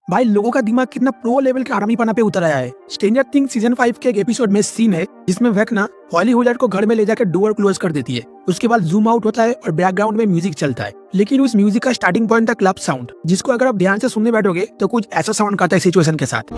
भाई लोगों का दिमाग कितना प्रो लेवल के आर्मी पना पे उतर आया है। स्ट्रेंजर थिंग्स सीजन 5 के एक एपिसोड में सीन है जिसमें वेक्ना हॉली हुलर को घर में ले जाकर डोर क्लोज कर देती है। उसके बाद जूम आउट होता है और बैकग्राउंड में म्यूजिक चलता है, लेकिन उस म्यूजिक का स्टार्टिंग पॉइंट था क्लब साउंड, जिसको अगर आप ध्यान से सुनने बैठोगे तो कुछ ऐसा साउंड करता है सिचुएशन के साथ।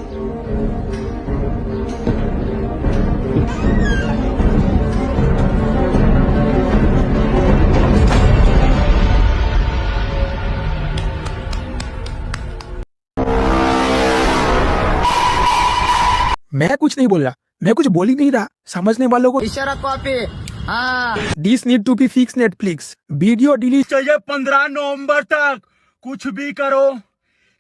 मैं कुछ नहीं बोल रहा, मैं कुछ बोल ही नहीं रहा। समझने वालों को इशारा copy. This need to be fix Netflix. Video delete चाहिए 15 नवंबर तक। कुछ भी करो,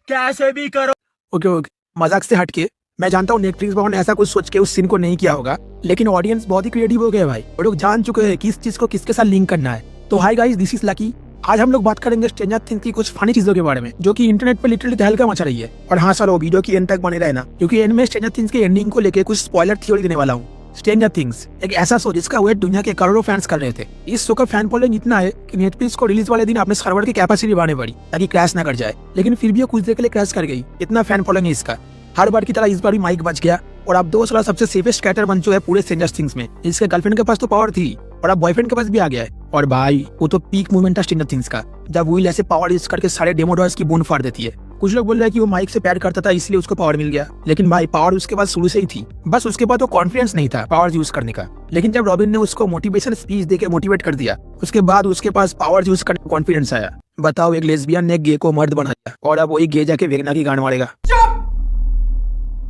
कैसे भी करो। ओके, मजाक से हटके मैं जानता हूँ नेटफ्लिक्स वालों ने ऐसा कुछ सोच के उस सीन को नहीं किया होगा, लेकिन ऑडियंस बहुत ही क्रिएटिव हो गए भाई। वो लोग जान चुके हैं किस चीज को किसके साथ लिंक करना है। तो hi guys, this is lucky. आज हम लोग बात करेंगे स्ट्रेंजर थिंग्स की कुछ फनी चीजों के बारे में जो कि इंटरनेट पे लिटरली तहलका मचा रही है। और हाँ सालो, वीडियो की एंड तक बने रहना, क्योंकि एंड में स्ट्रेंजर थिंग्स के एंडिंग को लेके कुछ स्पॉइलर थ्योरी देने वाला हूँ। स्ट्रेंजर थिंग्स एक ऐसा शो जिसका वेट दुनिया के करोड़ों फैंस कर रहे थे। इस शो का फैन फॉलोइंग इतना है कि नेटफ्लिक्स को रिलीज वाले दिन अपने सर्वर की कैपेसिटी बढ़ानी पड़ी ताकि क्रैश ना कर जाए, लेकिन फिर भी कुछ देर के लिए क्रैश कर गई। इतना फैन फॉलोइंग है इसका। हर बार की तरह इस बार भी माइक बच गया और अब 2 साल सबसे सेफेस्ट कैरेक्टर बन चुका है पूरे स्ट्रेंजर थिंग्स में। इसके गर्लफ्रेंड के पास तो पावर थी और अब बॉयफ्रेंड के पास भी आ गया है। और भाई वो तो पीक मूवमेंट था स्ट्रेंजर थिंग्स का, जब विल ऐसे पावर यूज करके सारे डेमोडॉर्स की बूंद फाड़ देती है। कुछ लोग बोल रहे हैं कि वो माइक से प्यार करता था इसलिए उसको पावर मिल गया, लेकिन भाई पावर उसके पास शुरू से ही थी, बस उसके पास वो कॉन्फिडेंस नहीं था पावर यूज करने का। लेकिन जब रॉबिन ने उसको मोटिवेशन स्पीच देके मोटिवेट कर दिया, उसके बाद उसके पास पावर यूज करने का कॉन्फिडेंस आया। बताओ, एक लेस्बियन ने गे को मर्द बना दिया और अब वही गे जाके वेगना की गांड मारेगा।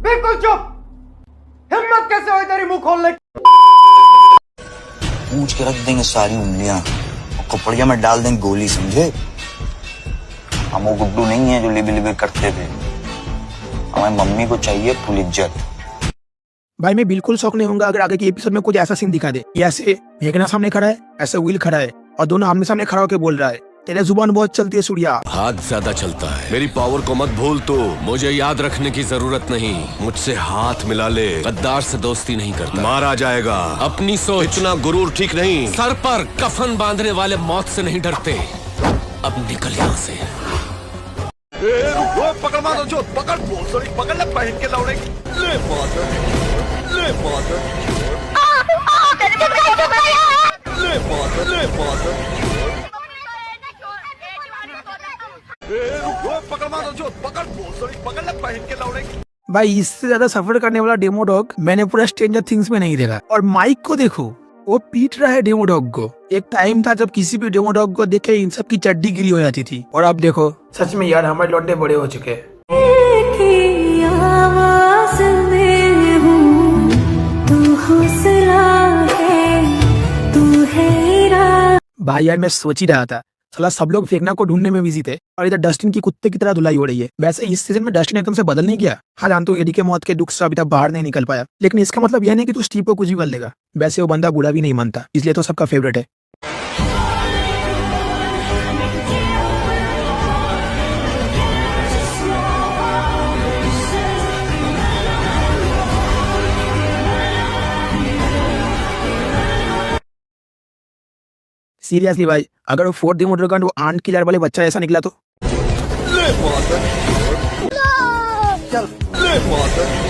बिल्कुल चुप। हिम्मत कैसे हुई तेरी मुंह खोलने की? पूछ के रख देंगे सारी उंगलियां और कपड़िया में डाल देंगे गोली, समझे? हम वो गुड्डू नहीं है जो लिबी लिबी करते थे। हमारी मम्मी को चाहिए फुल इज्जत। भाई मैं बिल्कुल शौक नहीं होऊंगा अगर आगे के एपिसोड में कुछ ऐसा सीन दिखा दे, ऐसे वेगना सामने खड़ा है, ऐसे विल खड़ा है और दोनों आमने सामने खड़ा होकर बोल रहा है, तेरे जुबान बहुत चलती है सूर्या। हाथ ज्यादा चलता है। मेरी पावर को मत भूल तू। मुझे याद रखने की जरूरत नहीं। मुझसे हाथ मिला ले, गद्दार से दोस्ती नहीं करता, मारा जाएगा। अपनी सोच। इतना गुरूर ठीक नहीं। सर पर कफन बांधने वाले मौत से नहीं डरते। अब निकल यहाँ से। पकड़ मारो जो पकड़ पकड़ ले पहन के लौड़े। ले मादर, ले मादर, ले मादर, ले मादर। पकड़ मारो जो पकड़ ले पहन के लौड़े। भाई इससे ज्यादा सफर करने वाला डेमो डॉग मैंने पूरा स्ट्रेंजर थिंग्स में नहीं देखा। और माइक को देखो, वो पीट रहा है डेमो डॉग को। एक टाइम था जब किसी भी डेमो डॉग को देखे इन सब की चड्डी गिरी हो जाती थी, और अब देखो सच में यार हमारे लौंडे बड़े हो चुके हैं। भाई यार मैं सोच ही रहा था, साला सब लोग फेंकना को ढूंढने में बिजी थे और इधर डस्टिन की कुत्ते की तरह धुलाई हो रही है। वैसे इस सीजन में डस्टिन एकदम से बदल नहीं गया। हाँ जानता हूँ एडी के मौत के दुख से अभी तक बाहर नहीं निकल पाया, लेकिन इसका मतलब यह नहीं कि तू स्टीव को कुछ भी बदल देगा। वैसे वो बंदा बुरा भी नहीं मानता, इसलिए तो सबका फेवरेट है। सीरियसली भाई, अगर वो 4th डेमोड्रेगन वो आंट किलर वाले बच्चा ऐसा निकला तो ले मादर, चल ले मादर।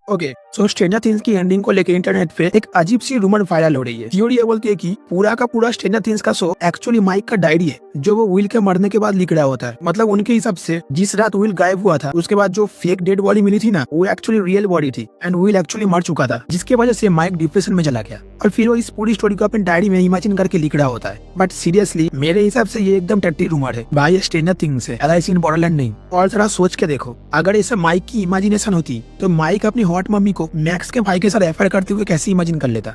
ओके, सो स्ट्रेंजर थिंग्स की एंडिंग को लेकर इंटरनेट पे एक अजीब सी रूमर वायरल हो रही है। थ्योरी ये बोलती है कि पूरा का पूरा स्ट्रेंजर थिंग्स का शो एक्चुअली माइक का डायरी है जो वो विल के मरने के बाद लिख रहा होता है। मतलब उनके हिसाब से जिस रात विल गायब हुआ था उसके बाद जो फेक डेड बॉडी मिली थी ना, वो एक्चुअली रियल बॉडी थी एंड विल एक्चुअली मर चुका था, जिसके वजह से माइक डिप्रेशन में चला गया और फिर वो इस पूरी स्टोरी को अपने डायरी में इमेजिन करके लिख रहा होता है। बट सीरियसली मेरे हिसाब से ये एकदम टट्टी रूमर है भाई। स्ट्रेंजर थिंग्स है, LIC इन बॉर्डरलैंड नहीं। और जरा सोच के देखो, अगर ऐसा माइक की इमेजिनेशन होती तो माइक अपनी हॉट मम्मी को मैक्स के भाई के साथ एफआईआर करते हुए कैसे इमेजिन कर लेता।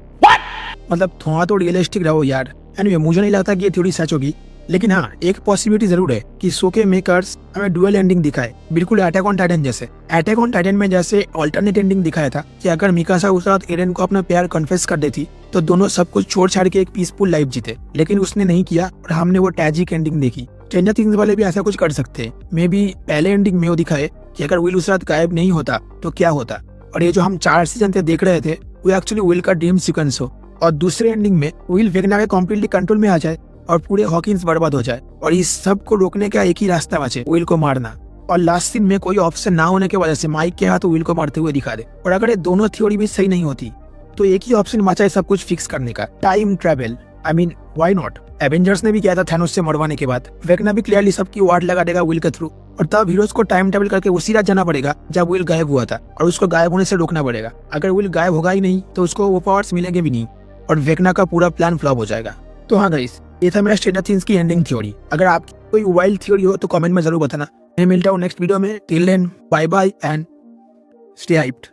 मतलब थोड़ा तो रियलिस्टिक रहो यार। एनीवे, मुझे नहीं लगता कि ये थ्योरी सच होगी, लेकिन हाँ एक पॉसिबिलिटी जरूर है कि शो के मेकर्स हमें डुअल एंडिंग दिखाए, बिल्कुल अटैक ऑन टाइटन जैसे। अटैक ऑन टाइटन में जैसे ऑल्टरनेट एंडिंग दिखाया था कि अगर मिकासा उस रात एरेन को अपना प्यार कन्फेस कर देती तो दोनों सब कुछ छोड़ छाड़ के एक पीसफुल लाइफ जीते, लेकिन उसने नहीं किया और हमने वो ट्रेजिक एंडिंग देखी। स्ट्रेंजर थिंग्स वाले भी ऐसा कुछ कर सकते हैं। मे बी पहले एंडिंग में वो दिखाए कि अगर विल उस रात गायब नहीं होता तो क्या होता, और ये जो हम 4 सीजन से देख रहे थे वो एक्चुअली विल का ड्रीम सीक्वेंस हो, और दूसरे एंडिंग में विल वेगना के कम्प्लीटली कंट्रोल में आ जाए और पूरे हॉकिंस बर्बाद हो जाए और इस सब को रोकने का एक ही रास्ता बचे, विल को मारना। और लास्ट सीन में कोई ऑप्शन ना होने की वजह से माइक के हाथ विल को मारते हुए दिखा दे। और अगर ये दोनों थ्योरी भी सही नहीं होती तो एक ही ऑप्शन बचा है सब कुछ फिक्स करने का, time travel. I mean why not. Avengers ने भी किया था थैनोस से मरवाने के बाद, वेगना भी क्लियरली सबकी वार्ड लगा देगा विल के थ्रू, और तब हीरोज को टाइम ट्रेवल करके उसी रात जाना पड़ेगा जब विल गायब हुआ था और उसको गायब होने से रोकना पड़ेगा। अगर विल गायब होगा ही नहीं तो उसको वो पावर्स मिलेंगे भी नहीं और वेगना का पूरा प्लान फ्लॉप हो जाएगा। तो हाँ गाइस, ये था मेरा स्ट्रेंजर थिंग्स की एंडिंग थ्योरी। अगर आपकी कोई वाइल्ड थ्योरी हो तो कमेंट में जरूर बताना। मैं मिलता हूँ नेक्स्ट वीडियो में। Till then bye bye and stay hyped.